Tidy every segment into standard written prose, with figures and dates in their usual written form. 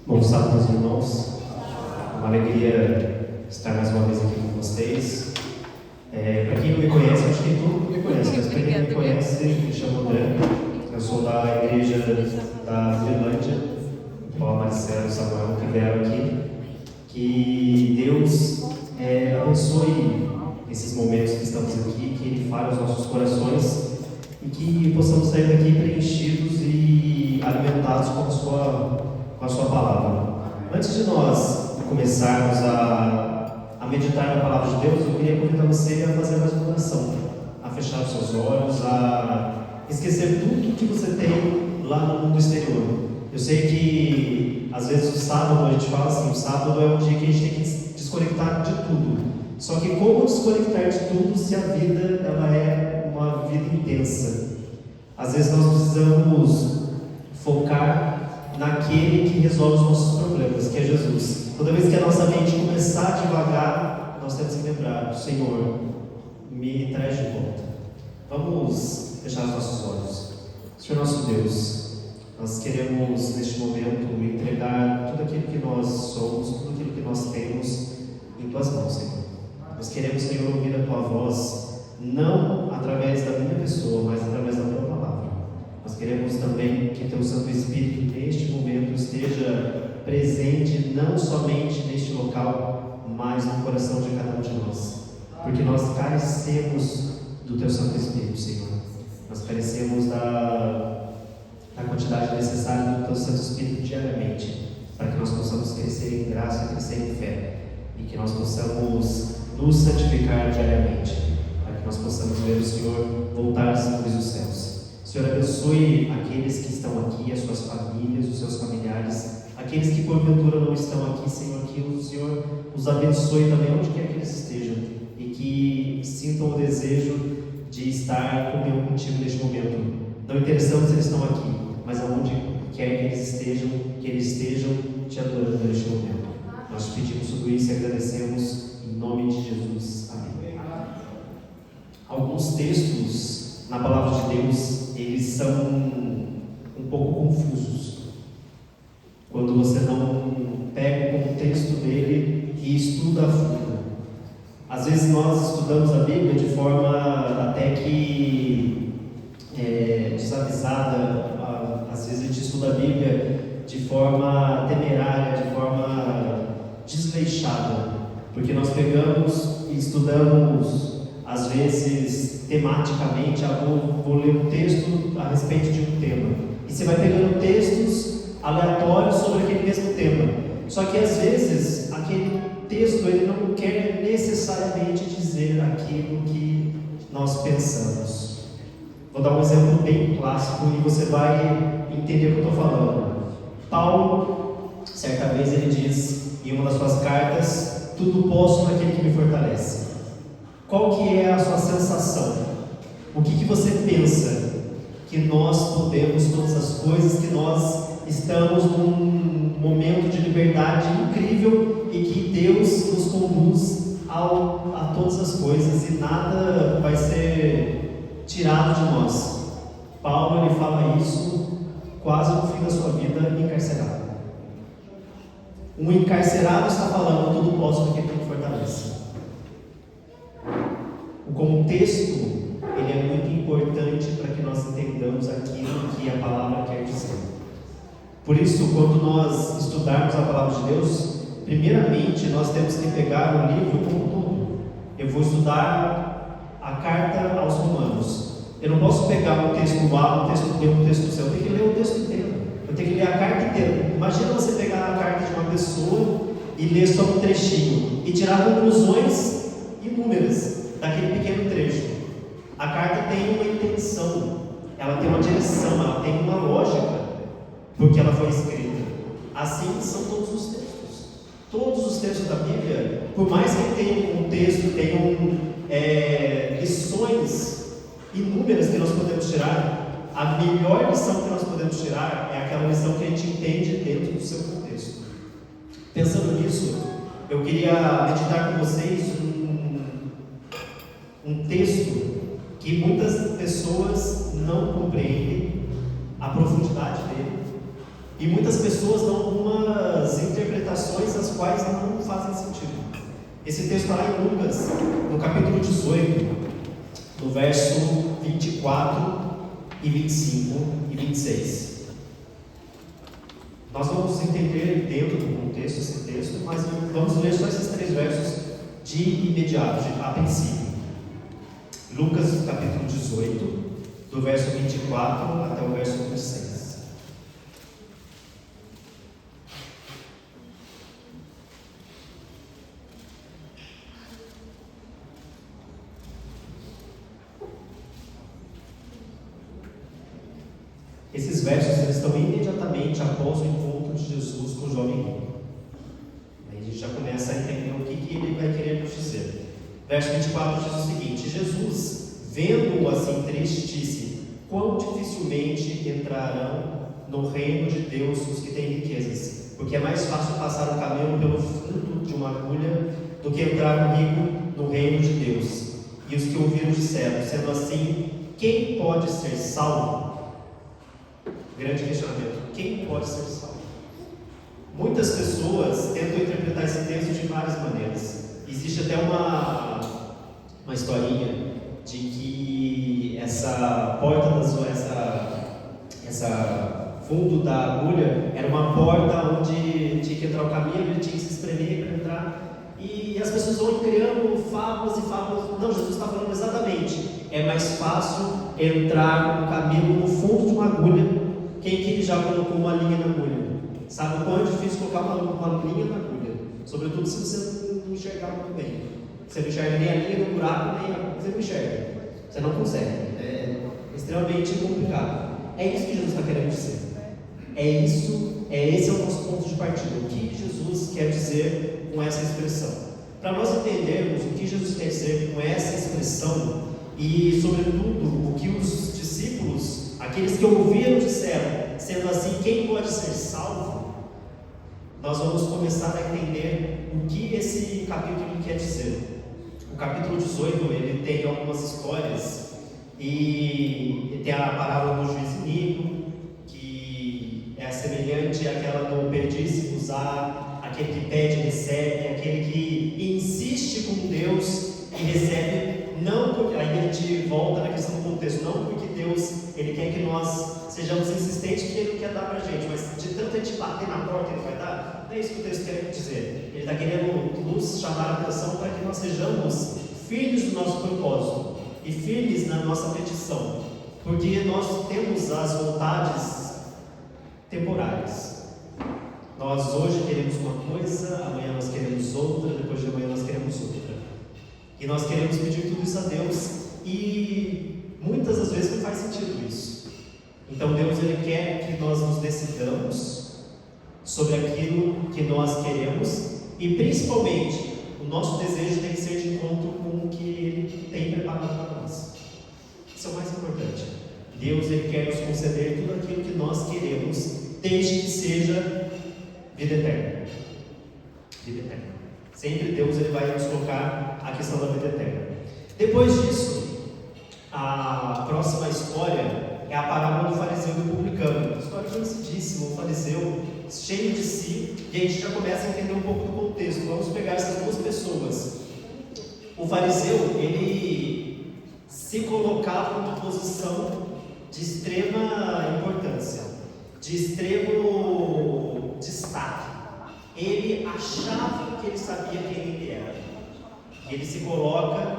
Bom sábado, meus irmãos. Uma alegria estar mais uma vez aqui com vocês. Para quem não me conhece, acho que todo mundo me conhece, mas para quem não me conhece, me chamo André. Eu sou da igreja da Finlândia, o Paulo, Marcelo e Samuel que vieram aqui. Que Deus abençoe esses momentos que estamos aqui, que Ele fale aos nossos corações e que possamos sair daqui preenchidos e alimentados com a sua palavra. Antes antes de nós começarmos a meditar na palavra de Deus, eu queria convidar você a fazer mais uma oração, a fechar os seus olhos, a esquecer tudo que você tem lá no mundo exterior. Eu sei que às vezes o sábado, a gente fala assim, o sábado é um dia que a gente tem que desconectar de tudo. Só que como desconectar de tudo se a vida ela é uma vida intensa? Às vezes nós precisamos focar naquele que resolve os nossos problemas, que é Jesus. Toda vez que a nossa mente começar a divagar, nós temos que lembrar: Senhor, me traz de volta. Vamos fechar os nossos olhos. Senhor nosso Deus, nós queremos neste momento entregar tudo aquilo que nós somos, tudo aquilo que nós temos em Tuas mãos, Senhor. Nós queremos, Senhor, ouvir a Tua voz, não através da minha pessoa, mas através da Tua palavra. Nós queremos também que Teu Santo Espírito neste momento esteja presente não somente neste local, mas no coração de cada um de nós, porque nós carecemos do Teu Santo Espírito, Senhor. Nós carecemos da quantidade necessária do Teu Santo Espírito diariamente, para que nós possamos crescer em graça e crescer em fé, e que nós possamos nos santificar diariamente, para que nós possamos ver o Senhor voltar dos céus. Senhor, abençoe aqueles que estão aqui, as suas famílias, os seus familiares, aqueles que porventura não estão aqui, Senhor, que o Senhor os abençoe também onde quer que eles estejam, e que sintam o desejo de estar comigo contigo neste momento. Não interessamos se eles estão aqui, mas aonde quer que eles estejam te adorando neste momento. Nós te pedimos tudo isso e agradecemos em nome de Jesus. Amém. Alguns textos na palavra de Deus, eles são um pouco confusos quando você não pega o contexto dele e estuda a fundo. Às vezes nós estudamos a Bíblia de forma até que desavisada. Às vezes a gente estuda a Bíblia de forma temerária, de forma desleixada, porque nós pegamos e estudamos, às vezes, tematicamente. Vou ler um texto a respeito de um tema, e você vai pegando textos aleatórios sobre aquele mesmo tema, só que às vezes aquele texto ele não quer necessariamente dizer aquilo que nós pensamos. Vou dar um exemplo bem clássico e você vai entender o que eu estou falando. Paulo, certa vez, ele diz em uma das suas cartas: tudo posso naquele que me fortalece. Qual que é a sua sensação? O que você pensa? Que nós podemos todas as coisas, que nós estamos num momento de liberdade incrível e que Deus nos conduz a todas as coisas e nada vai ser tirado de nós. Paulo, ele fala isso quase no fim da sua vida encarcerado. Um encarcerado está falando: tudo posso naquele que me fortalece. O contexto ele é muito importante para que nós entendamos aquilo que a palavra quer dizer. Por isso, quando nós estudarmos a palavra de Deus, primeiramente nós temos que pegar o livro como um todo. Eu vou estudar a carta aos Romanos. Eu não posso pegar um texto A, um texto B, um texto C. Eu tenho que ler o texto inteiro. Eu tenho que ler a carta inteira. Imagina você pegar a carta de uma pessoa e ler só um trechinho e tirar conclusões inúmeras daquele pequeno trecho. A carta tem uma intenção, ela tem uma direção, ela tem uma lógica, porque ela foi escrita. Assim são todos os textos. Todos os textos da Bíblia, por mais que tenham um texto, tenham lições inúmeras que nós podemos tirar, a melhor lição que nós podemos tirar é aquela lição que a gente entende dentro do seu contexto. Pensando nisso, eu queria meditar com vocês um texto que muitas pessoas não compreendem a profundidade dele, e muitas pessoas dão algumas interpretações as quais não fazem sentido. Esse texto está lá em Lucas, no capítulo 18, no verso 24 e 25 e 26. Nós vamos entender dentro do contexto esse texto, mas vamos ler só esses 3 versos de imediato, a princípio. Lucas capítulo 18, do verso 24 até o verso 26. Esses versos eles estão imediatamente após o encontro de Jesus com o jovem rico. Aí a gente já começa a entender o que ele vai querer nos dizer. Verso 24 diz o seguinte: Jesus, vendo-o assim triste, disse: quão dificilmente entrarão no reino de Deus os que têm riquezas, porque é mais fácil passar o camelo pelo fundo de uma agulha do que entrar um rico no reino de Deus. E os que ouviram disseram: sendo assim, quem pode ser salvo? Grande questionamento: quem pode ser salvo? Muitas pessoas tentam interpretar esse texto de várias maneiras. Existe até uma historinha de que essa porta essa fundo da agulha era uma porta onde tinha que entrar o camelo, ele tinha que se espremer para entrar. E as pessoas vão criando fábulas e fábulas. Não, Jesus está falando exatamente: é mais fácil entrar um camelo no fundo de uma agulha. Quem que já colocou uma linha na agulha? Sabe o quão é difícil colocar uma linha na agulha? Sobretudo se você não enxergar muito bem. Você não enxerga nem a linha do buraco, nem você não enxerga. Você não consegue. É extremamente complicado. É isso que Jesus está querendo dizer. Esse é o nosso ponto de partida. O que Jesus quer dizer com essa expressão? Para nós entendermos o que Jesus quer dizer com essa expressão e, sobretudo, o que os discípulos, aqueles que ouviram, disseram, sendo assim, quem pode ser salvo? Nós vamos começar a entender o que esse capítulo quer dizer. O capítulo 18, ele tem algumas histórias e tem a parábola do juiz iníquo, que é semelhante àquela do perdíssimo usar, aquele que pede e recebe, aquele que insiste com Deus e recebe, não porque, aí a gente volta na questão do contexto, não porque Deus, ele quer que nós sejamos insistentes que ele não quer dar para a gente, mas de tanto a gente bater na porta ele vai dar. Não é isso que o texto quer dizer. Ele está querendo nos chamar a atenção para que nós sejamos firmes no nosso propósito e firmes na nossa petição, porque nós temos as vontades temporárias. Nós hoje queremos uma coisa, amanhã nós queremos outra, depois de amanhã nós queremos outra, e nós queremos pedir tudo isso a Deus, e muitas das vezes não faz sentido isso. Então Deus, ele quer que nós nos decidamos sobre aquilo que nós queremos, e principalmente o nosso desejo tem que ser de encontro com o que Ele tem preparado para nós. Isso é o mais importante. Deus, ele quer nos conceder tudo aquilo que nós queremos, desde que seja vida eterna. Vida eterna. Sempre Deus, ele vai nos colocar a questão da vida eterna. Depois disso, a próxima história é a parábola do fariseu e do publicano. História conhecidíssima, o fariseu cheio de si, e a gente já começa a entender um pouco do contexto. Vamos pegar essas duas pessoas. O fariseu, ele se colocava numa posição de extrema importância, de extremo destaque. Ele achava que ele sabia quem ele era. Ele se coloca,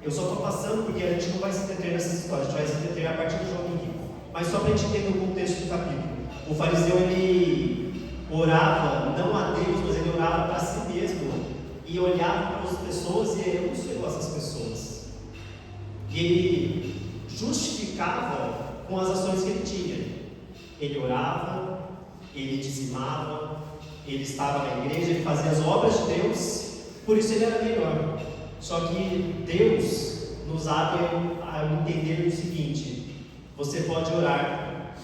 eu só estou passando porque a gente não vai se deter nessas histórias, a gente vai se deter a partir do jovem rico. Mas só para a gente entender o contexto do capítulo. O fariseu, ele orava não a Deus, mas ele orava para si mesmo e olhava para as pessoas e eu não sou igual a essas pessoas. E ele justificava com as ações que ele tinha. Ele orava, ele dizimava, ele estava na igreja, ele fazia as obras de Deus, por isso ele era melhor. Só que Deus nos abre a entender o seguinte: você pode orar,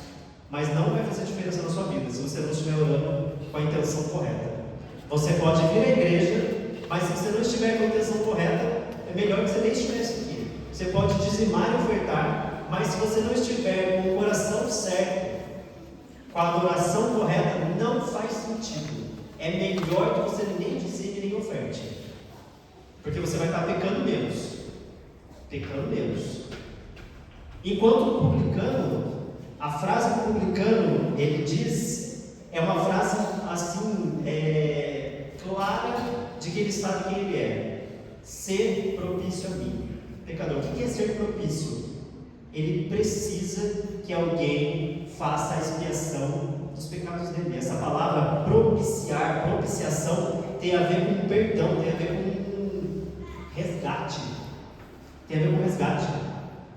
mas não vai fazer diferença na sua vida se você não estiver orando com a intenção correta. Você pode vir à igreja, mas se você não estiver com a intenção correta, é melhor que você nem estivesse aqui. Você pode dizimar e ofertar, mas se você não estiver com o coração certo, com a adoração correta, não faz sentido. É melhor que você nem dizime nem oferte, porque você vai estar pecando menos. Pecando menos. Enquanto o publicano, a frase do publicano, ele diz, é uma frase assim, clara, de que ele sabe quem ele é. Ser propício a mim. Pecador, o que é ser propício? Ele precisa que alguém faça a expiação dos pecados dele. Essa palavra propiciar, propiciação, tem a ver com perdão, tem a ver com resgate. Tem a ver com resgate.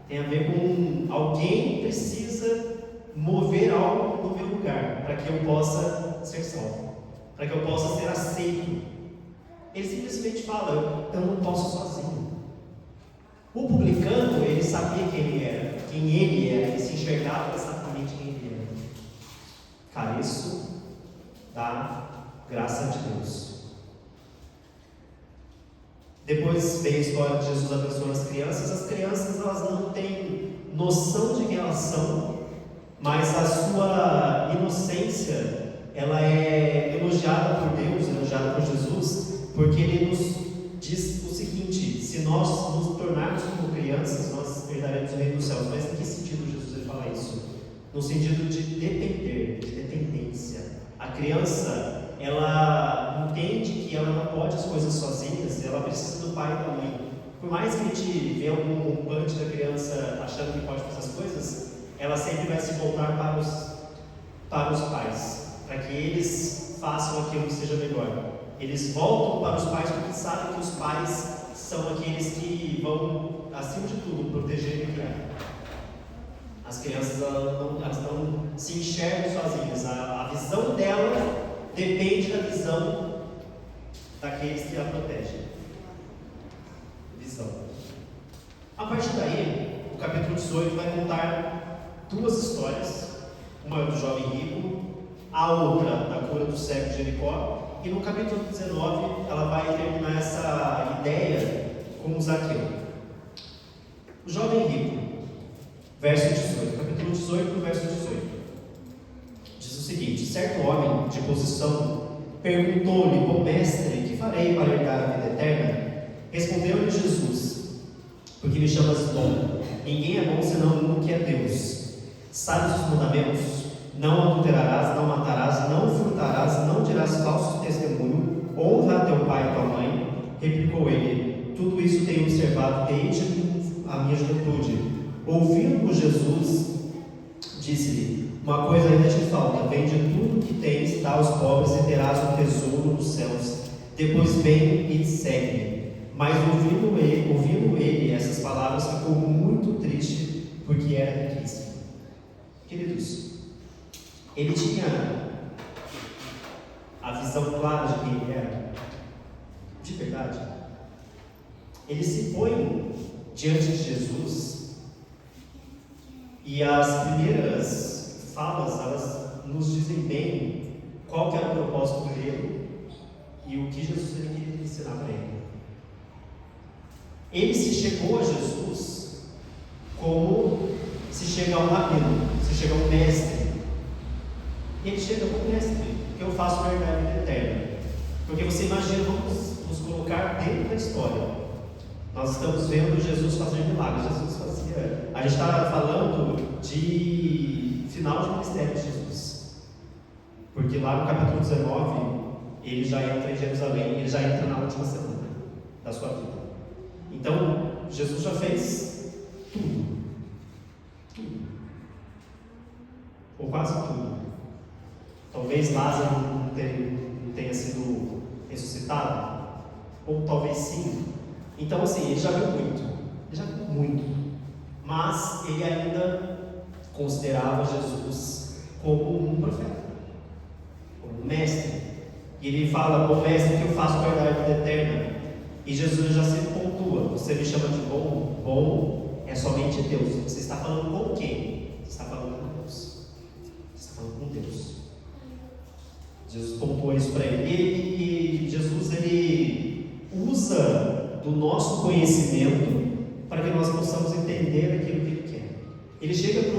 Tem a ver com alguém precisa mover algo no meu lugar, para que eu possa ser salvo, para que eu possa ser aceito. Ele simplesmente fala: eu não posso sozinho. O publicano, ele sabia quem ele era, ele se enxergava exatamente quem ele era. Careço da graça de Deus. Depois vem a história de Jesus abençoando as crianças. As crianças, elas não têm noção de quem elas são, mas a sua inocência, ela é elogiada por Deus, elogiada por Jesus, porque Ele nos diz o seguinte: se nós nos tornarmos como crianças, nós herdaremos o reino dos céus. Mas em que sentido Jesus ele fala isso? No sentido de depender, de dependência. A criança, ela entende que ela não pode as coisas sozinhas, ela precisa do pai e da mãe. Por mais que a gente vê algum rompante da criança achando que pode fazer as coisas, ela sempre vai se voltar para os pais, para que eles façam aquilo que seja melhor. Eles voltam para os pais porque sabem que os pais são aqueles que vão, acima de tudo, proteger e criar. As crianças, elas não se enxergam sozinhas. A visão dela depende da visão daqueles que a protegem. Visão. A partir daí, o capítulo 18 vai contar duas histórias. Uma é do jovem rico, a outra da cura do cego de Jericó. E no capítulo 19, ela vai terminar essa ideia com Zaqueu. O jovem rico, verso 18, capítulo 18, verso 18. Diz o seguinte: certo homem de posição perguntou-lhe: bom mestre, que farei para herdar a vida eterna? Respondeu-lhe Jesus: porque me chamas bom? Ninguém é bom senão um que é Deus. Sabes os mandamentos? Não adulterarás, não matarás, não furtarás, não dirás falso testemunho, honra a teu pai e tua mãe. Replicou ele: tudo isso tenho observado desde a minha juventude. Ouvindo Jesus, disse-lhe: uma coisa ainda te falta, vende tudo que tens, dá aos pobres e terás um tesouro nos céus. Depois vem e segue-me. Mas ouvindo ele essas palavras, ficou muito triste, porque era riquíssimo. Queridos, ele tinha a visão clara de quem ele era, de verdade. Ele se põe diante de Jesus e as primeiras falas, elas nos dizem bem qual que era o propósito dele e o que Jesus ele queria ensinar para ele. Ele se chegou a Jesus como se chega a um rabino, se chega a um mestre. Ele chega como mestre: o que eu faço para herdar a vida eterna? Porque você imagina, vamos nos colocar dentro da história. Nós estamos vendo Jesus fazer milagres. Jesus fazia. A gente está falando de final de ministério de Jesus. Porque lá no capítulo 19, ele já entra em Jerusalém, ele já entra na última semana da sua vida. Então, Jesus já fez tudo. Tudo. Ou quase tudo. Talvez Lázaro não tenha sido ressuscitado, ou talvez sim. Então, assim, ele já viu muito, mas ele ainda considerava Jesus como um profeta, como um mestre. E ele fala: bom mestre, o que eu faço para herdar a vida eterna? E Jesus já se pontua: você me chama de bom? Bom é somente Deus. Você está falando com quem? Você está falando com Deus. Você está falando com Deus. Jesus pontua isso para ele. E Jesus, ele usa do nosso conhecimento para que nós possamos entender aquilo que ele quer. Ele chega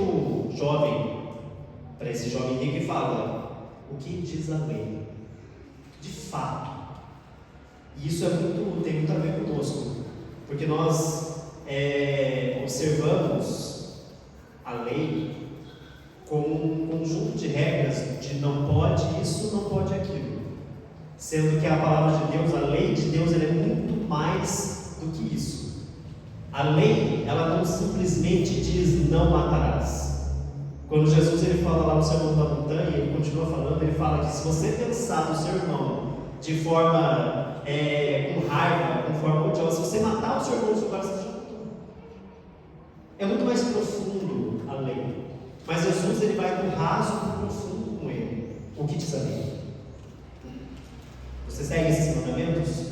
para esse jovem rico e fala: o que diz a lei? De fato. E isso tem muito a ver conosco, porque nós observamos a lei como um conjunto de regras de não pode isso, não pode aquilo, sendo que a palavra de Deus, a lei de Deus, ela é muito mais do que isso. A lei, ela não simplesmente diz não matarás. Quando Jesus ele fala lá no Sermão da Montanha, ele continua falando, ele fala que se você pensar no seu irmão de forma com raiva, com forma odiosa, se você matar o seu irmão do seu coração, você já matou. É muito mais profundo a lei. Mas Jesus, ele vai do raso para o profundo com ele. O que diz a lei? Você segue esses mandamentos?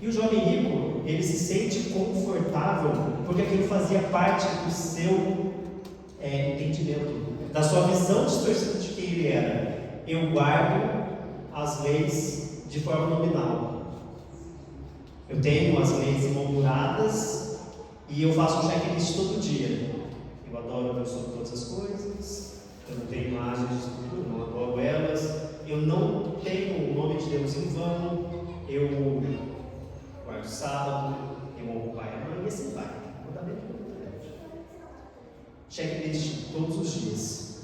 E o jovem rico, ele se sente confortável, porque aquilo fazia parte do seu entendimento, da sua visão distorcida de quem ele era. Eu guardo as leis de forma nominal. Eu tenho as leis emolduradas e eu faço um checklist todo dia. Eu adoro Deus sobre todas as coisas, eu não tenho imagens de escultura, não adoro elas, eu não tenho o nome de Deus em vão, eu guardo sábado, eu honro o pai e a mãe, e assim vai. Checklist todos os dias.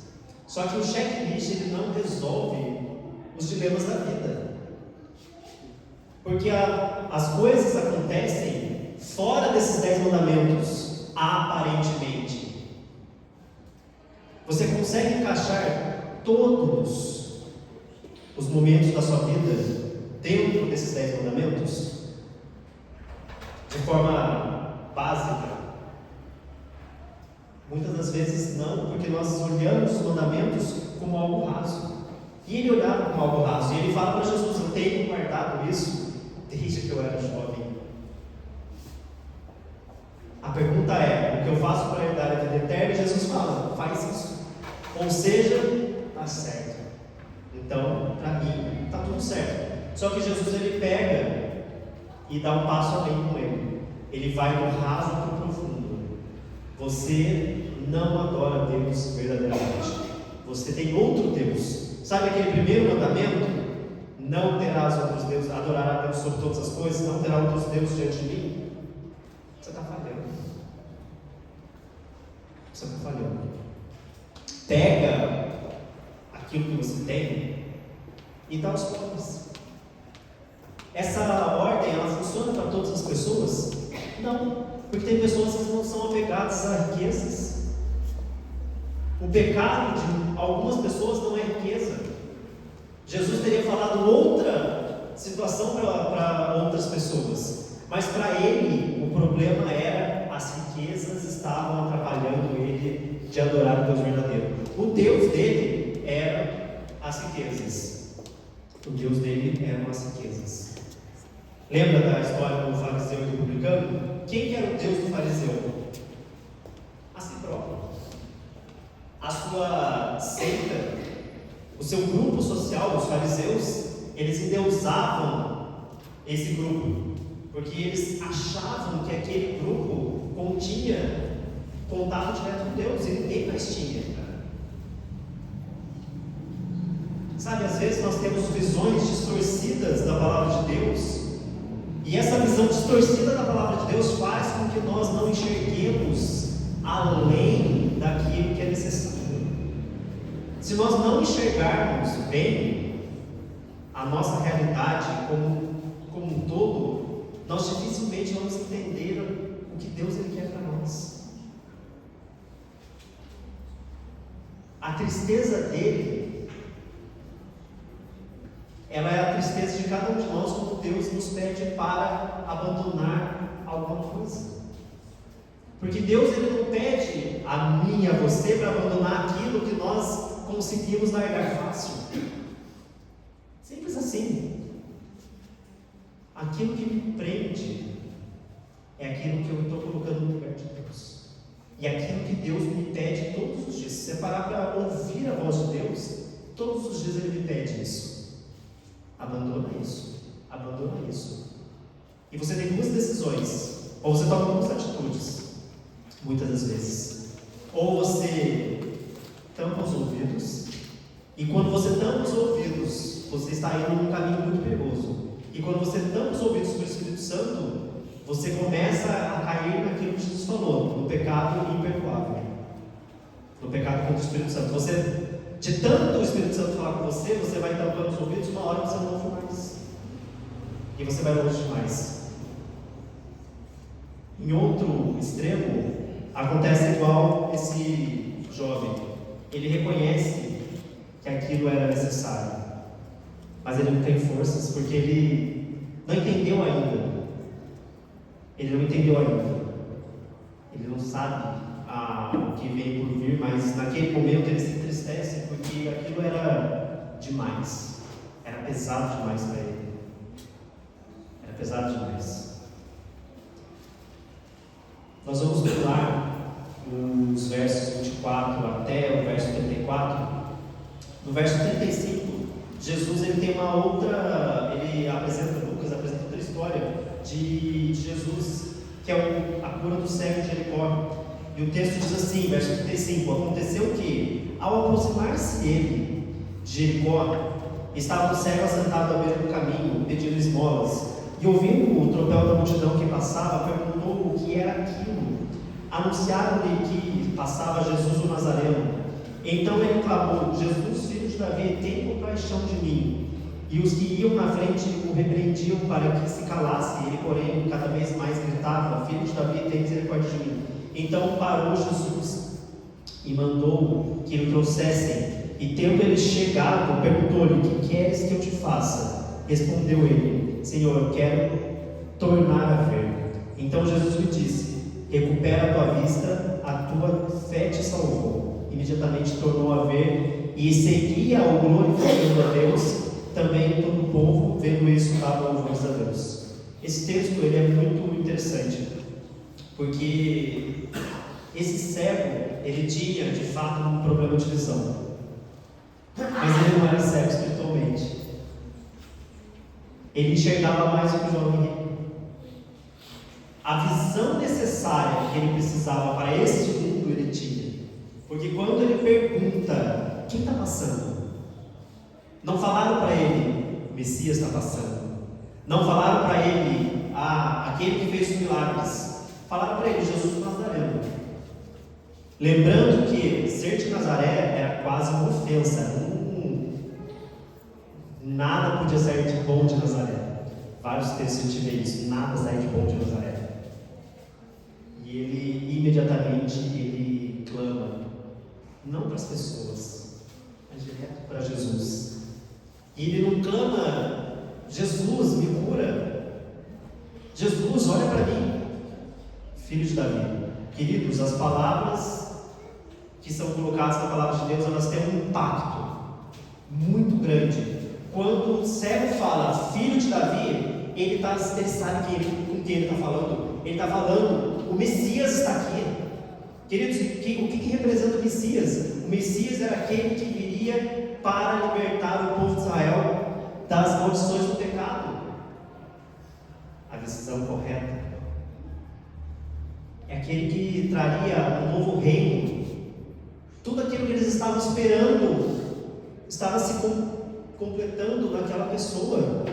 Só que o checklist, ele não resolve os dilemas da vida, porque as coisas acontecem fora desses 10 mandamentos, aparentemente. Você consegue encaixar todos os momentos da sua vida dentro desses 10 mandamentos? De forma básica? Muitas das vezes não, porque nós olhamos os mandamentos como algo raso. E ele olhava como algo raso, e ele fala para Jesus: eu tenho guardado isso desde que eu era jovem. A pergunta é: o que eu faço para herdar a vida eterna? E Jesus fala: faz isso. Ou seja, está certo. Então, para mim, está tudo certo. Só que Jesus, ele pega e dá um passo além com ele. Ele vai do raso para o profundo. Você não adora Deus verdadeiramente. Você tem outro Deus. Sabe aquele primeiro mandamento? Não terás outros deuses, adorarás a Deus sobre todas as coisas, não terá outros deuses diante de mim. Você está falhando. Você está falhando. Pega aquilo que você tem e dá aos pobres. Essa ordem, ela funciona para todas as pessoas? Não, porque tem pessoas que não são apegadas a riquezas. O pecado de algumas pessoas não é riqueza. Jesus teria falado outra situação para outras pessoas, mas para ele o problema era as riquezas estavam atrapalhando ele de adorar o Deus verdadeiro. O Deus dele era as riquezas. O Deus dele eram as riquezas. Lembra da história do fariseu e do publicano? Quem que era o Deus do fariseu? A si próprio. A sua seita, o seu grupo social, os fariseus, eles endeusavam esse grupo, porque eles achavam que aquele grupo continha contato direto com Deus, e ninguém mais tinha. Sabe, às vezes nós temos visões distorcidas da palavra de Deus, e essa visão distorcida da palavra de Deus faz com que nós não enxerguemos além daquilo que é necessário. Se nós não enxergarmos bem a nossa realidade como um todo, nós dificilmente vamos entender o que Deus ele quer para nós. A tristeza dele, ela é a tristeza de cada um de nós quando Deus nos pede para abandonar alguma coisa. Porque Deus ele não pede a mim e a você para abandonar aquilo que nós conseguimos largar fácil. Simples assim. Aquilo que me prende é aquilo que eu estou colocando no lugar de Deus. E aquilo que Deus me pede todos os dias. Se você parar para ouvir a voz de Deus, todos os dias Ele me pede isso. Abandona isso. Abandona isso. E você tem duas decisões. Ou você toma duas atitudes. Muitas das vezes. Ou você tampa os ouvidos, e quando você tampa os ouvidos, você está indo num caminho muito perigoso. E quando você tampa os ouvidos para o Espírito Santo, você começa a cair naquilo que Jesus falou, no pecado imperdoável, no pecado contra o Espírito Santo. Você, de tanto o Espírito Santo falar com você, você vai tampando os ouvidos, uma hora você não ouve mais, e você vai longe demais. Em outro extremo, acontece igual esse jovem. Ele reconhece que aquilo era necessário, mas ele não tem forças, porque ele não entendeu ainda. Ele não entendeu ainda. Ele não sabe o que vem por vir, mas naquele momento ele se entristece porque aquilo era demais, era pesado demais para ele, era pesado demais. Nós vamos pular os versos 24 até o verso 34. No verso 35, Jesus ele tem uma outra, Lucas apresenta outra história de Jesus, que é a cura do cego de Jericó. E o texto diz assim, verso 35: aconteceu que, ao aproximar-se ele de Jericó, estava o cego assentado à beira do caminho, pedindo esmolas, e ouvindo o tropel da multidão que passava, perguntou o que era aquilo. Anunciaram-lhe que passava Jesus o Nazareno. Então ele clamou: Jesus, filho de Davi, tem compaixão de mim. E os que iam na frente o repreendiam para que se calasse. Ele, porém, cada vez mais gritava: Filho de Davi, tem misericórdia de mim. Então parou Jesus e mandou que o trouxessem. E tendo ele chegado, perguntou-lhe: o que queres que eu te faça? Respondeu ele: Senhor, eu quero tornar a ver. Então Jesus lhe disse: recupera a tua vista, a tua fé te salvou. Imediatamente tornou a ver e seguia o glorificando a Deus. Também todo o povo, vendo isso, dava louvores a Deus. Esse texto ele é muito interessante, porque esse cego, ele tinha de fato um problema de visão, mas ele não era cego espiritualmente. Ele enxergava mais do que o jovem rico. A visão necessária que ele precisava para este mundo ele tinha, porque quando ele pergunta: quem está passando? Não falaram para ele: o Messias está passando. Não falaram para ele: aquele que fez os milagres. Falaram para ele: Jesus Nazareno. Lembrando que ser de Nazaré era quase uma ofensa. Nada podia sair de bom de Nazaré. Vários textos a gente vê isso: nada sai de bom de Nazaré. E ele imediatamente ele clama, não para as pessoas, mas direto para Jesus. E ele não clama: Jesus, me cura. Jesus, olha para mim, filho de Davi. Queridos, as palavras que são colocadas na palavra de Deus, elas têm um impacto muito grande. Quando o cego fala filho de Davi, ele sabe com quem ele está falando. Ele está falando: o Messias está aqui. Queridos, o que representa o Messias? O Messias era aquele que viria para libertar o povo de Israel das maldições do pecado. A decisão correta é aquele que traria um novo reino. Tudo aquilo que eles estavam esperando estava se completando naquela pessoa,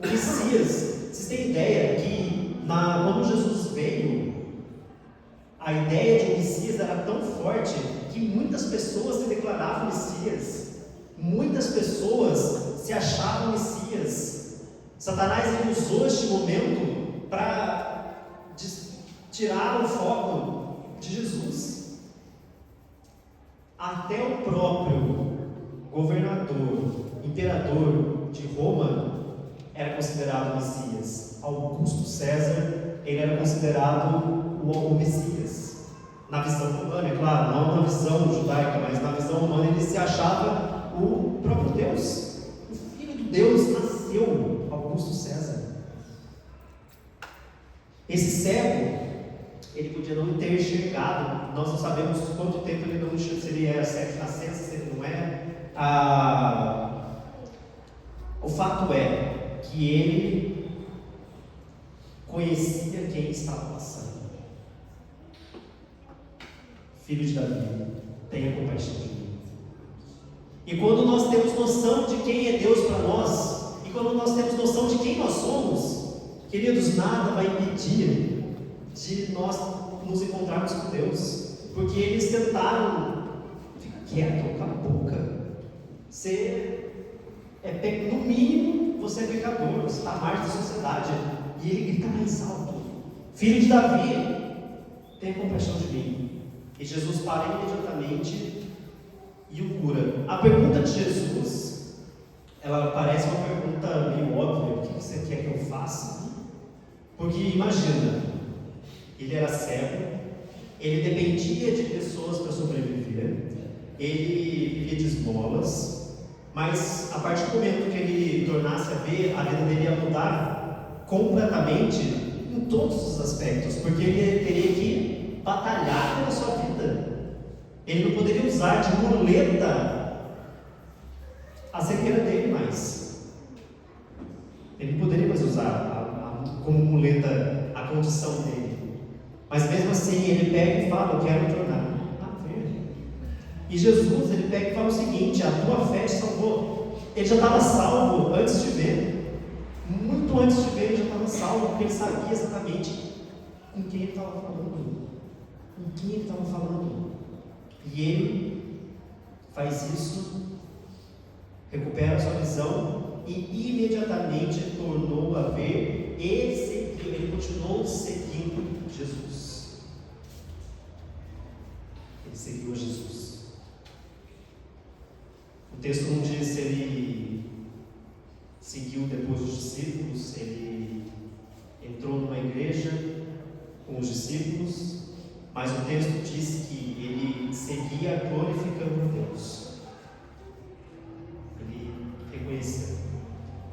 o Messias. Vocês têm ideia que quando Jesus veio, a ideia de um Messias era tão forte que muitas pessoas se declaravam Messias. Muitas pessoas se achavam Messias. Satanás ele usou este momento para tirar o foco de Jesus. Até o próprio governador, imperador de Roma era considerado Messias. Augusto César, ele era considerado o Messias. Na visão romana, é claro, não na visão judaica, mas na visão romana ele se achava o próprio Deus. O Filho de Deus nasceu, Augusto César. Esse cego, ele podia não ter enxergado. Nós não sabemos quanto tempo ele não enxergou, se ele era cego de nascença, se ele não é. O fato é que ele conhecia quem estava passando. Filho de Davi, tenha compaixão de mim. E quando nós temos noção de quem é Deus para nós, e quando nós temos noção de quem nós somos, queridos, nada vai impedir de nós nos encontrarmos com Deus, porque eles tentaram: fica quieto, cala a boca, você no mínimo você é pecador, você está à margem da sociedade. E ele grita mais alto: filho de Davi, tenha compaixão de mim. E Jesus para imediatamente e o cura. A pergunta de Jesus, ela parece uma pergunta meio óbvia: o que você quer que eu faça? Porque imagina, ele era cego, ele dependia de pessoas para sobreviver, ele vivia de esmolas, mas a partir do momento que ele tornasse a ver, a vida dele ia mudar completamente em todos os aspectos, porque ele teria que batalhar pela sua vida. Ele não poderia usar de muleta a cegueira dele mais. Ele não poderia mais usar como muleta a condição dele. Mas mesmo assim, ele pega e fala: eu quero tornar a ver. E Jesus, ele pega e fala o seguinte: a tua fé te salvou. Ele já estava salvo antes de ver. Muito antes de ver, ele já estava salvo, porque ele sabia exatamente com quem ele estava falando. Com quem ele estava falando. E ele faz isso, recupera a sua visão e imediatamente tornou a ver e seguiu. Ele continuou seguindo Jesus. Ele seguiu a Jesus. O texto não diz se ele seguiu depois dos discípulos, ele entrou numa igreja com os discípulos, mas o texto diz que ele seguia glorificando a Deus. Ele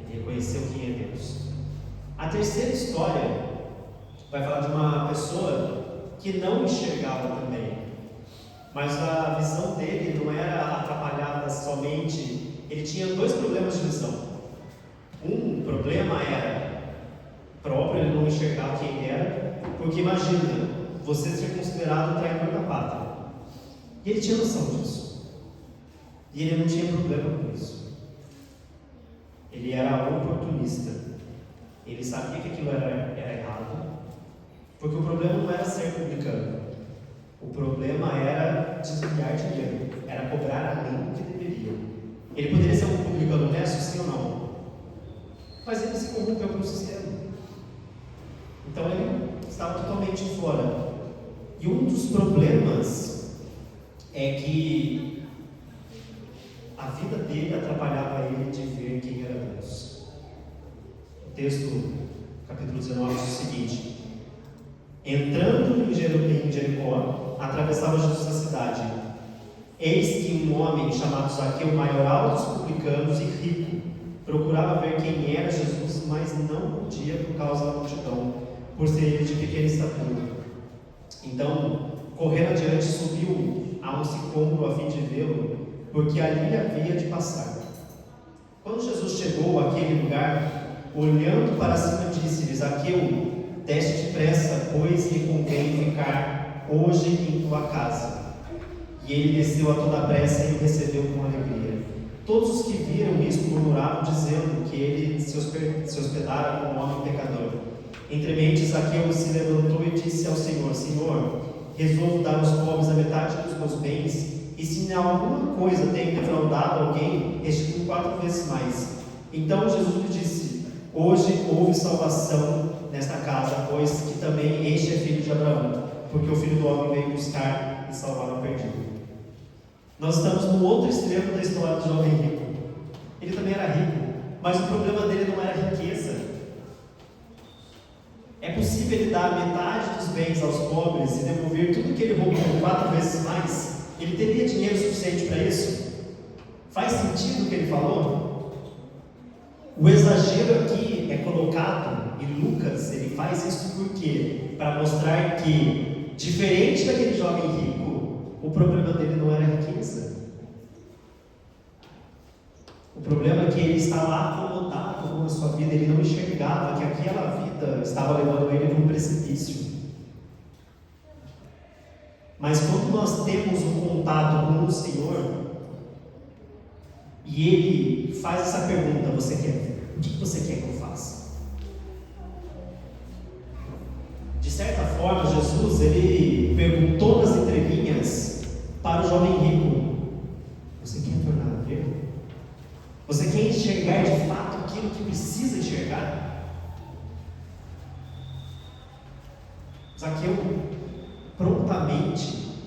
reconheceu quem é Deus. A terceira história vai falar de uma pessoa que não enxergava também, mas a visão dele não era atrapalhada somente. Ele tinha dois problemas de visão. Um problema era próprio, ele não enxergava quem ele era, porque imagina você ser considerado traidor da pátria. E ele tinha noção disso. E ele não tinha problema com isso. Ele era oportunista. Ele sabia que aquilo era errado, porque o problema não era ser publicano. O problema era desviar dinheiro, era cobrar além do que deveria. Ele poderia ser um publicano honesto, sim ou não? Mas ele se corrompeu pelo sistema. Então ele estava totalmente fora. E um dos problemas é que a vida dele atrapalhava ele de ver quem era Deus. O texto, capítulo 19, diz o seguinte: entrando em Jericó, atravessava Jesus a cidade. Eis que um homem chamado Zaqueu, maioral dos publicanos e rico, procurava ver quem era Jesus, mas não podia por causa da multidão, por ser ele de pequena estatura. Então, correndo adiante, subiu a um sicômoro a fim de vê-lo, porque ali havia de passar. Quando Jesus chegou àquele lugar, olhando para cima, disse-lhe: Zaqueu, desce depressa, pois me convém ficar hoje em tua casa. E ele desceu a toda pressa e o recebeu com alegria. Todos os que viram isso murmuravam, dizendo que ele se hospedara com um homem pecador. Entremente, Zaqueu se levantou e disse ao Senhor: Senhor, resolvo dar aos pobres a metade dos meus bens, e se em alguma coisa tenho defraudado alguém, restituo 4 vezes mais. Então Jesus lhe disse: hoje houve salvação nesta casa, pois que também este é filho de Abraão, porque o Filho do Homem veio buscar e salvar o perdido. Nós estamos no outro extremo da história do jovem rico. Ele também era rico, mas o problema dele não era a riqueza. É possível ele dar metade dos bens aos pobres e devolver tudo que ele roubou 4 vezes mais? Ele teria dinheiro suficiente para isso? Faz sentido o que ele falou? O exagero aqui é colocado, e Lucas ele faz isso por quê? Para mostrar que, diferente daquele jovem rico, o problema dele não era a riqueza. O problema é que ele estava acomodado com a sua vida, ele não enxergava que aquela vida estava levando ele para um precipício. Mas quando nós temos um contato com o Senhor, e Ele faz essa pergunta: você quer? O que você quer que eu faça? De certa forma, Jesus ele perguntou nas entrelinhas para o jovem rico: você quer tornar a ver? Você quer enxergar de fato aquilo que precisa enxergar? Zaqueu prontamente,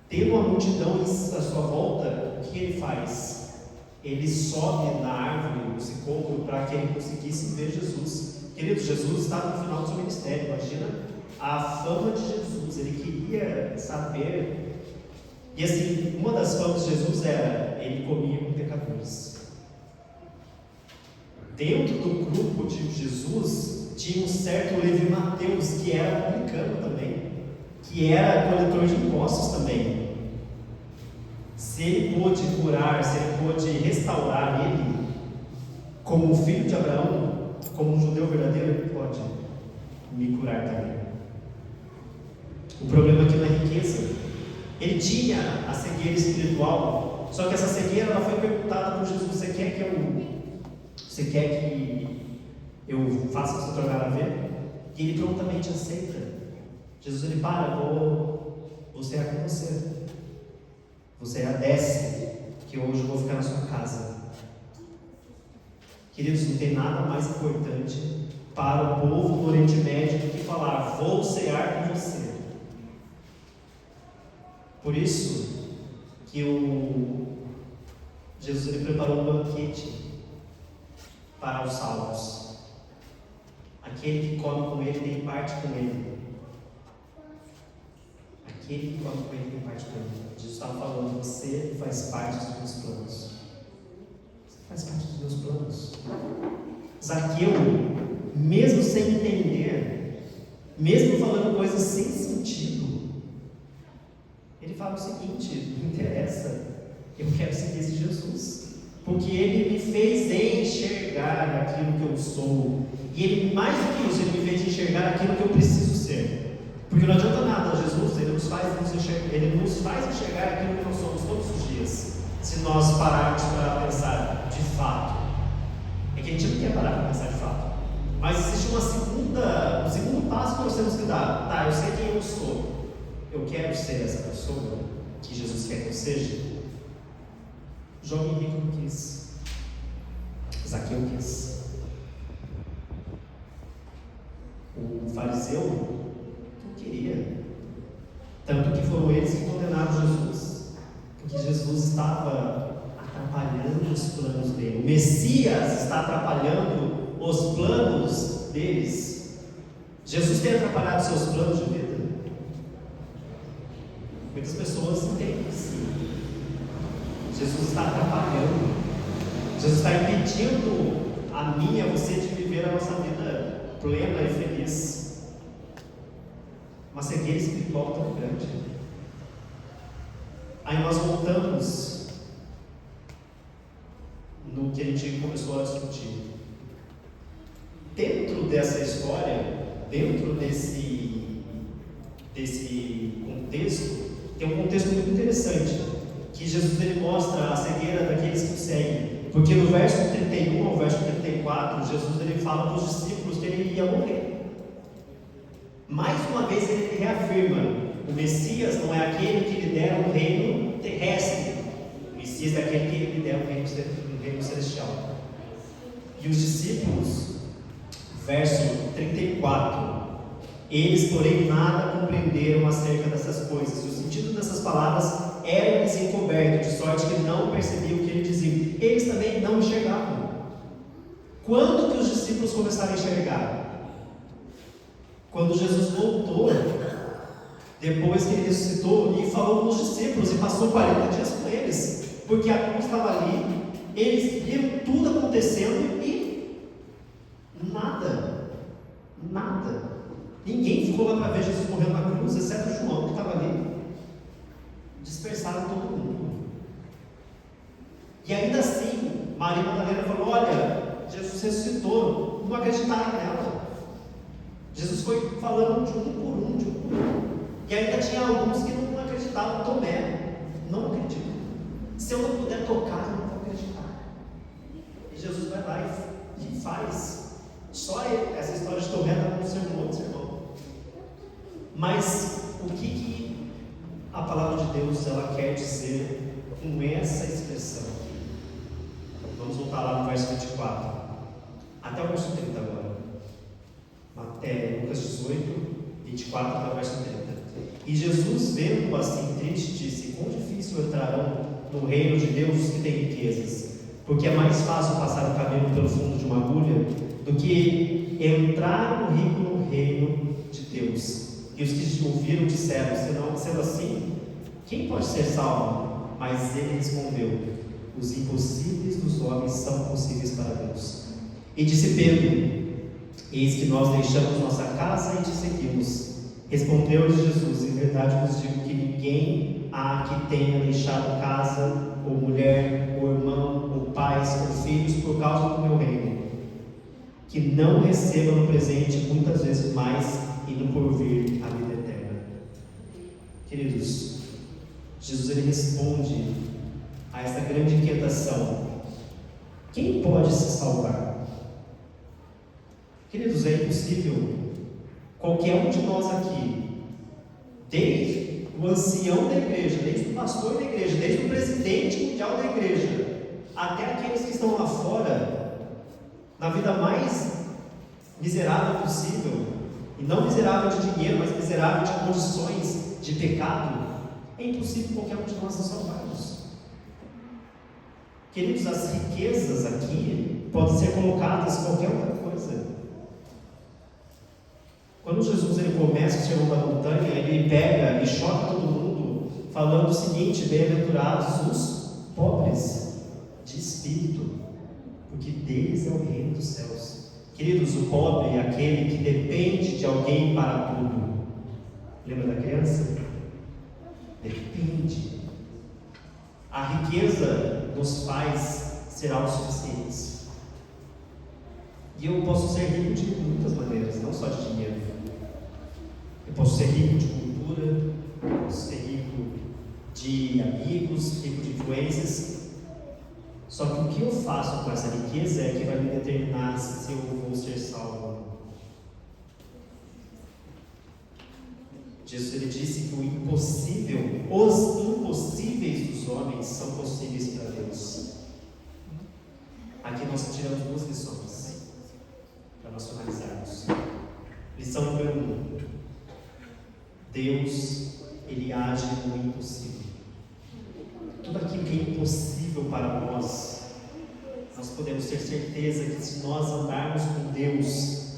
tendo a multidão à sua volta, o que ele faz? Ele sobe na árvore, no sicômoro, para que ele conseguisse ver Jesus. Querido, Jesus estava no final do seu ministério. Imagina a fama de Jesus, ele queria saber. E assim, uma das famas de Jesus era: ele comia com pecadores. Dentro do grupo de Jesus tinha um certo Levi Mateus, que era publicano também, que era coletor de impostos também. Se ele pôde curar, se ele pôde restaurar ele, como filho de Abraão, como um judeu verdadeiro, ele pode me curar também. O problema aqui não é riqueza. Ele tinha a cegueira espiritual, só que essa cegueira ela foi perguntada por Jesus: você quer que eu faça você tornar a ver? E ele prontamente aceita. Jesus ele para: você é com você. Você desce, que hoje eu vou ficar na sua casa. Queridos, não tem nada mais importante para o povo do Oriente Médio do que falar: vou cear com você. Por isso que Jesus ele preparou um banquete para os salvos. Aquele que come com ele tem parte com ele. Aquele que come com ele tem parte com ele. Jesus estava falando: você faz parte dos meus planos. Você faz parte dos meus planos. Zaqueu, mesmo sem entender, mesmo falando coisas sem sentido, ele fala o seguinte: não interessa, eu quero seguir esse Jesus, porque ele me fez enxergar aquilo que eu sou, e ele, mais do que isso, ele me fez enxergar aquilo que eu preciso ser. Porque não adianta nada, Jesus, ele nos faz enxergar aquilo que nós somos todos os dias, se nós pararmos para pensar de fato. É que a gente não quer parar para pensar de fato, mas existe um segundo passo que nós temos que dar. Tá, eu sei quem eu sou, eu quero ser essa pessoa que Jesus quer que eu seja. Jovem rico não quis, Zaqueu quis, o fariseu queria, tanto que foram eles que condenaram Jesus, porque Jesus estava atrapalhando os planos dele. O Messias está atrapalhando os planos deles. Jesus tem atrapalhado seus planos de vida? Muitas pessoas entendem que sim. Jesus está atrapalhando, Jesus está impedindo a mim e a você de viver a nossa vida plena e feliz. Uma cegueira espiritual tão grande. Aí nós voltamos no que a gente começou a discutir. Dentro dessa história, dentro desse contexto, tem um contexto muito interessante, que Jesus ele mostra a cegueira daqueles que o seguem. Porque no verso 31 ao verso 34, Jesus ele fala para os discípulos que ele ia morrer. Mais uma vez ele reafirma: o Messias não é aquele que lidera um reino terrestre, o Messias é aquele que lidera um reino celestial. E os discípulos, verso 34, eles porém nada compreenderam acerca dessas coisas, e o sentido dessas palavras era-lhes encoberto, de sorte que não percebiam o que ele dizia. Eles também não enxergavam. Quando que os discípulos começaram a enxergar? Quando Jesus voltou, depois que ele ressuscitou, e falou com os discípulos, e passou 40 dias com eles, porque a cruz estava ali, eles viram tudo acontecendo e nada, ninguém ficou lá para ver Jesus morrendo na cruz, exceto João que estava ali. Dispersaram todo mundo. E ainda assim, Maria Madalena falou: olha, Jesus ressuscitou. Não acreditaram nela. Jesus foi falando de um por um. E ainda tinha alguns que não acreditavam. Tomé, não acredito. Se eu não puder tocar, eu não vou acreditar. E Jesus vai lá e faz. Só essa história de Tomé dá um sermão, outro sermão. Mas o que a palavra de Deus ela quer dizer com essa expressão? Vamos voltar lá no verso 24 até o verso 30 agora. Lucas 18, 24 até o verso 30. E Jesus, vendo-o assim triste, disse: quão difícil entrarão no reino de Deus os que têm riquezas, porque é mais fácil passar o cabelo pelo fundo de uma agulha do que entrar um rico no reino de Deus. E os que ouviram disseram: sendo assim, quem pode ser salvo? Mas ele respondeu: os impossíveis dos homens são possíveis para Deus. E disse Pedro: eis que nós deixamos nossa casa e te seguimos. Respondeu-lhes Jesus: em verdade vos digo que ninguém há que tenha deixado casa, ou mulher, ou irmão, ou pais, ou filhos, por causa do meu reino, que não receba no presente muitas vezes mais, e no porvir a vida eterna. Queridos, Jesus ele responde a essa grande inquietação: quem pode se salvar? Queridos, é impossível qualquer um de nós aqui, desde o ancião da igreja, desde o pastor da igreja, desde o presidente mundial da igreja, até aqueles que estão lá fora, na vida mais miserável possível, e não miserável de dinheiro, mas miserável de condições de pecado, é impossível qualquer um de nós ser salvados. Queridos, as riquezas aqui podem ser colocadas em qualquer outra coisa. Quando Jesus ele começa o sermão da montanha, ele pega e choca todo mundo, falando o seguinte: bem-aventurados os pobres de espírito, porque deles é o reino dos céus. Queridos, o pobre é aquele que depende de alguém para tudo. Lembra da criança? Depende. A riqueza nos faz ser autossuficientes. E eu posso ser rico de muitas maneiras, não só de dinheiro. Eu posso ser rico de cultura, eu posso ser rico de amigos, rico de influências. Só que o que eu faço com essa riqueza é que vai me determinar se eu vou ser salvo. Jesus ele disse que os impossíveis dos homens são possíveis para Deus. Aqui nós tiramos duas lições para nós finalizarmos. Lição número 1: Deus ele age no impossível. Tudo aquilo que é impossível para nós podemos ter certeza que se nós andarmos com Deus,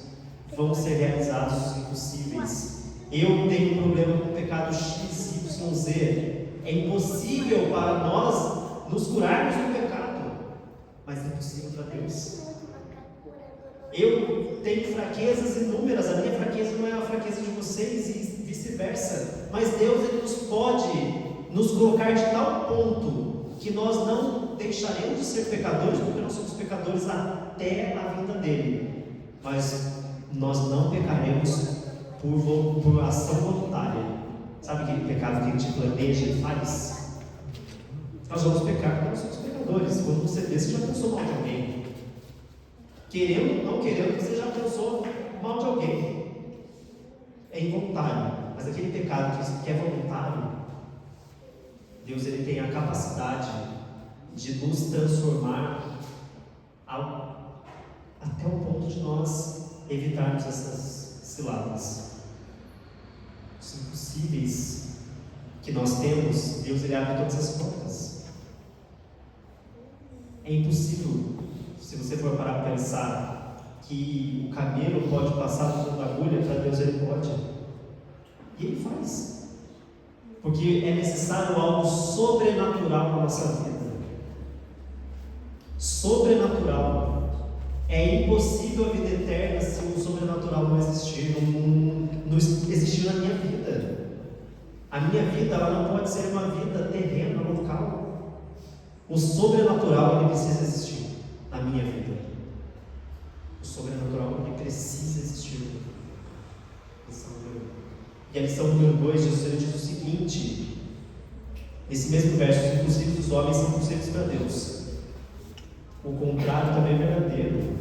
vão ser realizados os impossíveis. Eu tenho um problema com o pecado X, Y, Z. É impossível para nós nos curarmos do pecado, mas é possível para Deus. Eu tenho fraquezas inúmeras, a minha fraqueza não é a fraqueza de vocês e vice-versa, mas Deus ele nos pode nos colocar de tal ponto que nós não deixaremos de ser pecadores, porque nós somos pecadores até a vinda dele, mas nós não pecaremos por ação voluntária. Sabe aquele pecado que a gente planeja e faz? Nós vamos pecar porque nós somos pecadores. Quando você vê, você já pensou mal de alguém. Querendo ou não querendo, você já pensou mal de alguém. É involuntário. Mas aquele pecado que é voluntário, Deus ele tem a capacidade de nos transformar até o ponto de nós evitarmos essas ciladas. Os impossíveis que nós temos, Deus ele abre todas as portas. É impossível, se você for parar para pensar, que o camelo pode passar por toda a agulha, para Deus ele pode. E ele faz. Porque é necessário algo sobrenatural na nossa vida. Sobrenatural. É impossível a vida eterna se o sobrenatural não existir, não existir na minha vida. A minha vida ela não pode ser uma vida terrena, local. O sobrenatural ele precisa existir na minha vida. O sobrenatural ele precisa existir. E a lição número 2, Jesus ele diz o seguinte, nesse mesmo verso: os impossíveis dos homens são possíveis para Deus. O contrário também é verdadeiro.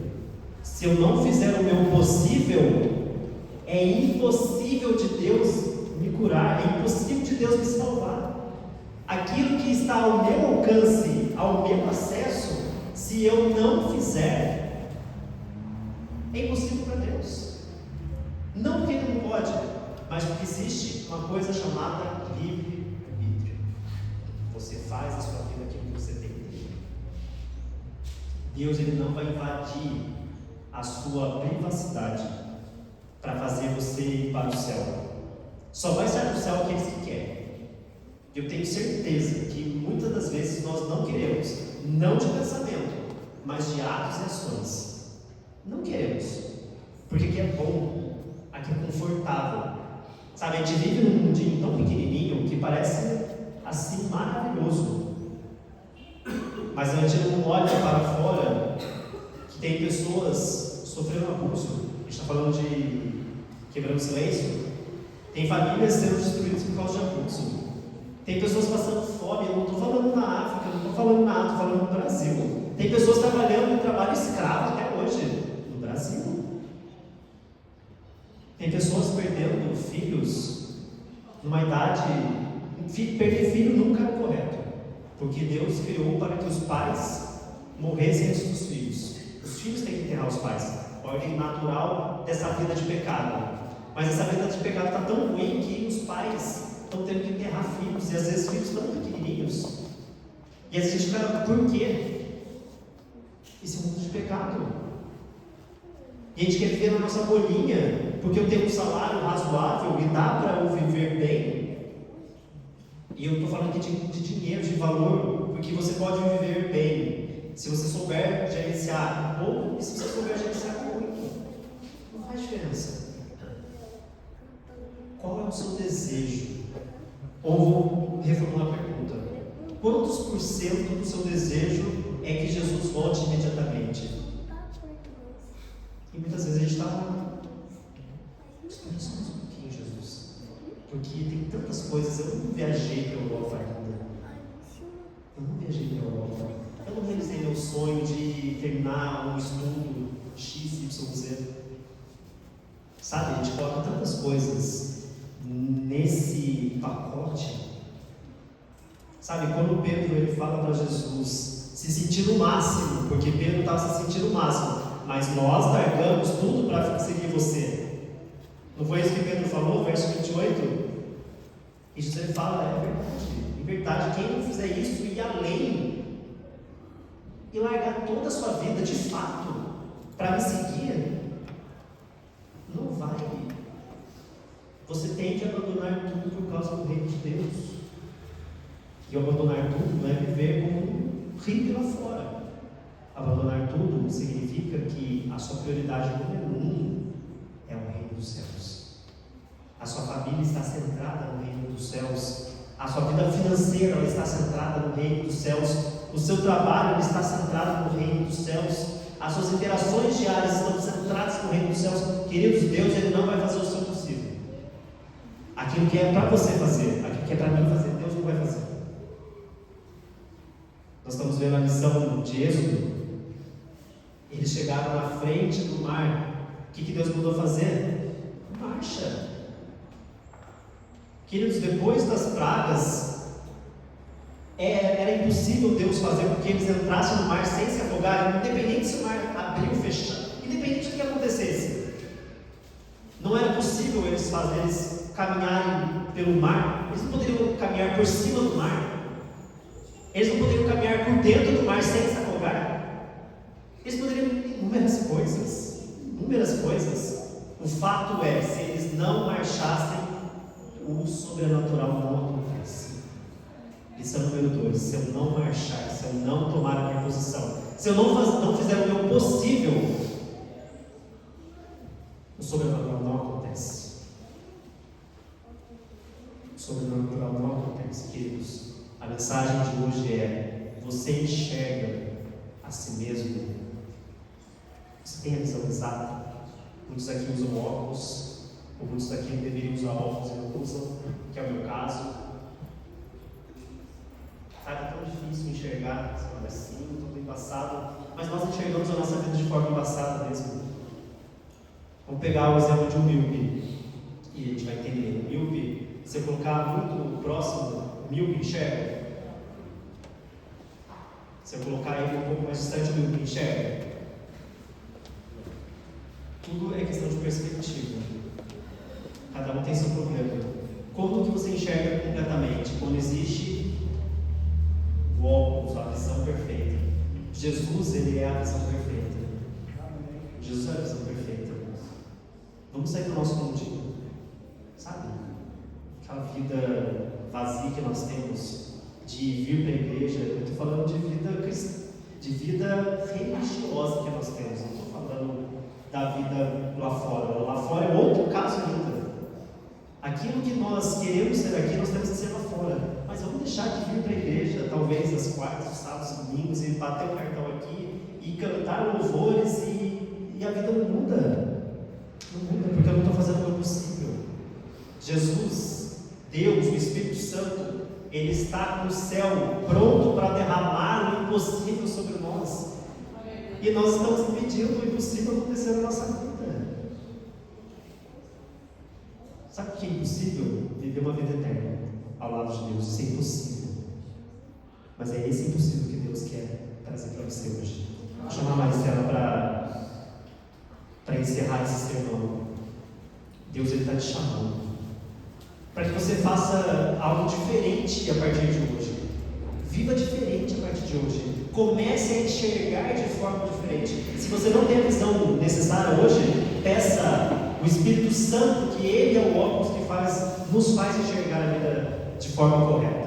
Se eu não fizer o meu possível, é impossível de Deus me curar, é impossível de Deus me salvar. Aquilo que está ao meu alcance, ao meu acesso, se eu não fizer, é impossível para Deus. Não porque Ele não pode, mas porque existe uma coisa chamada livre-arbítrio. Você faz a sua vida aquilo que você tem que ter. Deus ele não vai invadir a sua privacidade para fazer você ir para o céu. Só vai estar no céu aqueles que querem. Eu tenho certeza que muitas das vezes nós não queremos, não de pensamento, mas de atos e ações. Não queremos, porque aqui é bom, aqui é confortável. Sabe, a gente vive num mundinho tão pequenininho que parece assim maravilhoso. Mas a gente não olha para fora que tem pessoas sofrendo abuso. A gente está falando de quebrando silêncio. Tem famílias sendo destruídas por causa de abuso. Tem pessoas passando fome. Eu não estou falando na África, não estou falando nada, estou falando no Brasil. Tem pessoas trabalhando em trabalho escravo até hoje, no Brasil. Tem pessoas perdendo filhos numa idade. Perder filho nunca é correto, porque Deus criou para que os pais morressem antes dos filhos. Os filhos têm que enterrar os pais, a ordem natural dessa vida de pecado. Mas essa vida de pecado está tão ruim que os pais estão tendo que enterrar filhos, e às vezes filhos tão pequenininhos. E às vezes a gente fica, por quê? Esse é um mundo de pecado. E a gente quer viver na nossa bolinha, porque eu tenho um salário razoável e dá para eu viver bem. E eu estou falando aqui de dinheiro, de valor, porque você pode viver bem se você souber gerenciar pouco e se você souber gerenciar muito. Não faz diferença. Qual é o seu desejo? Ou vou reformular a pergunta: quantos por cento do seu desejo é que Jesus volte imediatamente? E muitas vezes a gente está esperando só mais um pouquinho, Jesus, porque tem tantas coisas. Eu não viajei para a Europa ainda. Eu não realizei meu sonho de terminar um estudo XYZ. Sabe, a gente coloca tantas coisas nesse pacote. Sabe, quando Pedro ele fala para Jesus se sentir o máximo, porque Pedro estava se sentindo o máximo, mas nós largamos tudo para seguir você. Não foi isso que Pedro falou, verso 28? E Jesus fala, é verdade. Em verdade, quem não fizer isso e ir além e largar toda a sua vida de fato para me seguir, não vai. Você tem que abandonar tudo por causa do reino de Deus. E abandonar tudo não é viver como um rico lá fora. Abandonar tudo significa que a sua prioridade número 1 é o reino dos céus. A sua família está centrada no reino dos céus. A sua vida financeira ela está centrada no reino dos céus. O seu trabalho está centrado no reino dos céus. As suas interações diárias estão centradas no reino dos céus. Queridos, Deus ele não vai fazer o seu possível. Aquilo que é para você fazer, aquilo que é para mim fazer, Deus não vai fazer. Nós estamos vendo a lição de Êxodo. Eles chegaram na frente do mar. O que Deus mandou fazer? Marcha. Queridos, depois das pragas, era impossível Deus fazer com que eles entrassem no mar sem se afogarem, independente se o mar abrir ou fechar, independente do que acontecesse. Não era possível eles caminharem pelo mar. Eles não poderiam caminhar por cima do mar. Eles não poderiam caminhar por dentro do mar sem se afogar. Eles poderiam inúmeras coisas. O fato é, se eles não marchassem, o sobrenatural não acontece. Lição número 2: se eu não marchar, se eu não tomar a minha posição, se eu não fizer o meu possível, o sobrenatural não acontece. O sobrenatural não acontece, queridos. A mensagem de hoje é: você enxerga a si mesmo? Você tem a visão exata? Muitos aqui usam óculos, ou muitos aqui deveriam usar óculos e não usam, que é o meu caso. Sabe, é tão difícil enxergar, você fala assim, tudo embaçado, mas nós enxergamos a nossa vida de forma embaçada mesmo. Vamos pegar o exemplo de um míope, e a gente vai entender. O míope, se eu colocar muito próximo, o míope enxerga. Se eu colocar ele um pouco mais distante, o míope enxerga. Tudo é questão de perspectiva. Cada um tem seu problema. Como que você enxerga completamente? Quando existe o óculos, a visão perfeita. Jesus, ele é a visão perfeita. Jesus é a visão perfeita. Vamos sair do nosso mundinho, sabe? que nós temos de vir para a igreja, eu estou falando de vida cristã, de vida religiosa que nós temos, não estou falando da vida lá fora. Lá fora é outro caso ainda. Aquilo que nós queremos ser aqui, nós temos que ser lá fora. Mas vamos deixar de vir para a igreja, talvez às quartas, sábados, domingos, e bater o cartão aqui, e cantar louvores, e a vida não muda. Não muda, porque eu não estou fazendo o meu possível. Jesus, Deus, o Espírito Santo, Ele está no céu, pronto para derramar o impossível sobre nós. E nós estamos impedindo o impossível acontecer na nossa vida. Sabe o que é impossível? Viver uma vida eterna ao lado de Deus. Isso é impossível. Mas é esse impossível que Deus quer trazer para você hoje. Vou chamar a Maricela para encerrar esse sermão. Deus está te chamando para que você faça algo diferente a partir de hoje. Viva diferente a partir de hoje. Comece a enxergar de forma diferente. Se você não tem a visão necessária hoje, peça o Espírito Santo, que Ele é o óculos que nos faz enxergar a vida de forma correta.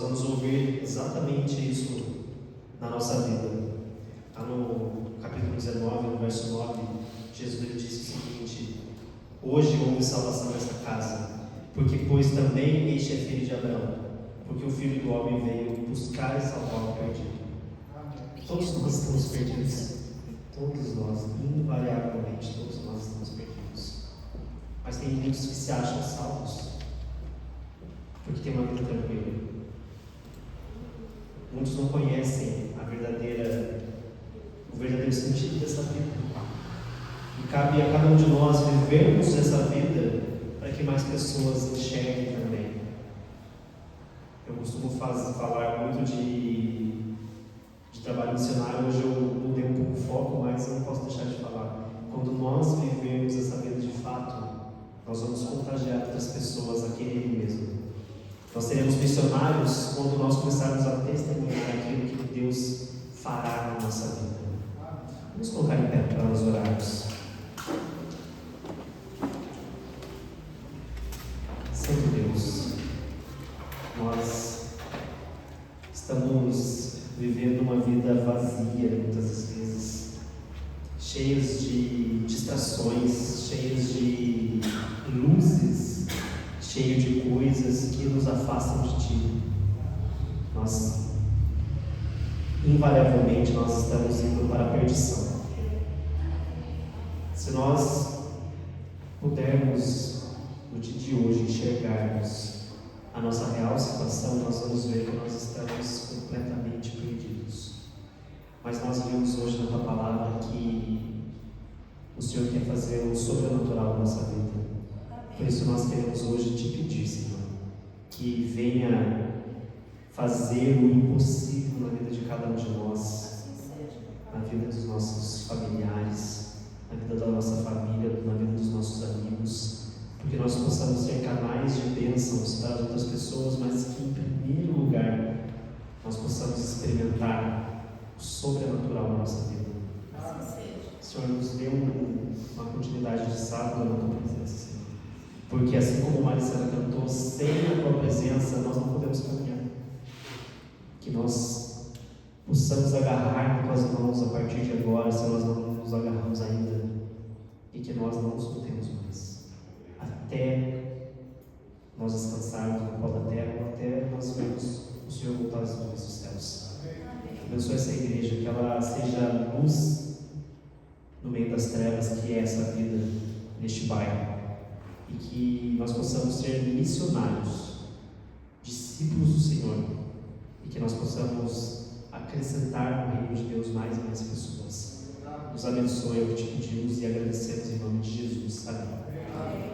nós vamos ouvir exatamente isso na nossa vida. Lá no capítulo 19, no verso 9, Jesus ele disse o seguinte: hoje houve salvação nesta casa, porque pois também este é filho de Abraão, porque o Filho do Homem veio buscar e salvar o perdido. Todos nós estamos perdidos. Todos nós, invariavelmente, todos nós estamos perdidos. Mas tem muitos que se acham salvos, porque tem uma vida tranquila. Muitos não conhecem o verdadeiro sentido dessa vida. E cabe a cada um de nós vivermos essa vida para que mais pessoas enxerguem também. Eu costumo falar muito de trabalho missionário. Hoje eu mudei um pouco o foco, mas eu não posso deixar de falar. Quando nós vivemos essa vida de fato, nós vamos contagiar outras pessoas a querer mesmo. Nós seremos missionários quando nós começarmos a testemunhar aquilo que Deus fará na nossa vida. Vamos colocar em pé para nós orarmos. Santo Deus, nós estamos vivendo uma vida vazia muitas vezes, cheios de distrações, cheios de luzes, cheios de coisas que nos afastam de Ti. Invariavelmente nós estamos indo para a perdição. Se nós pudermos no dia de hoje enxergarmos a nossa real situação, nós vamos ver que nós estamos completamente perdidos. Mas nós vimos hoje na Tua Palavra que o Senhor quer fazer o sobrenatural na nossa vida. Por isso nós queremos hoje Te pedir, Senhor, que venha fazer o impossível na vida de cada um de nós, na vida dos nossos familiares, na vida da nossa família, na vida dos nossos amigos, porque nós possamos ser canais de bênçãos para as outras pessoas, mas que em primeiro lugar nós possamos experimentar o sobrenatural na nossa vida. Senhor, nos dê uma continuidade de sábado na Tua presença, Senhor, porque assim como Maricela cantou, sem a Tua presença nós não podemos caminhar. Que nós possamos agarrar nas Tuas mãos a partir de agora, se nós não nos agarramos ainda, e que nós não nos soltemos mais, até nós descansarmos no pó da terra, ou até nós vermos o Senhor voltar às nuvens dos céus. Abençoe essa igreja, que ela seja luz no meio das trevas, que é essa vida neste bairro, e que nós possamos ser missionários, discípulos do Senhor, e que nós possamos acrescentar no reino de Deus mais e mais pessoas. Nos abençoe, eu te pedimos e agradecemos em nome de Jesus. Amém.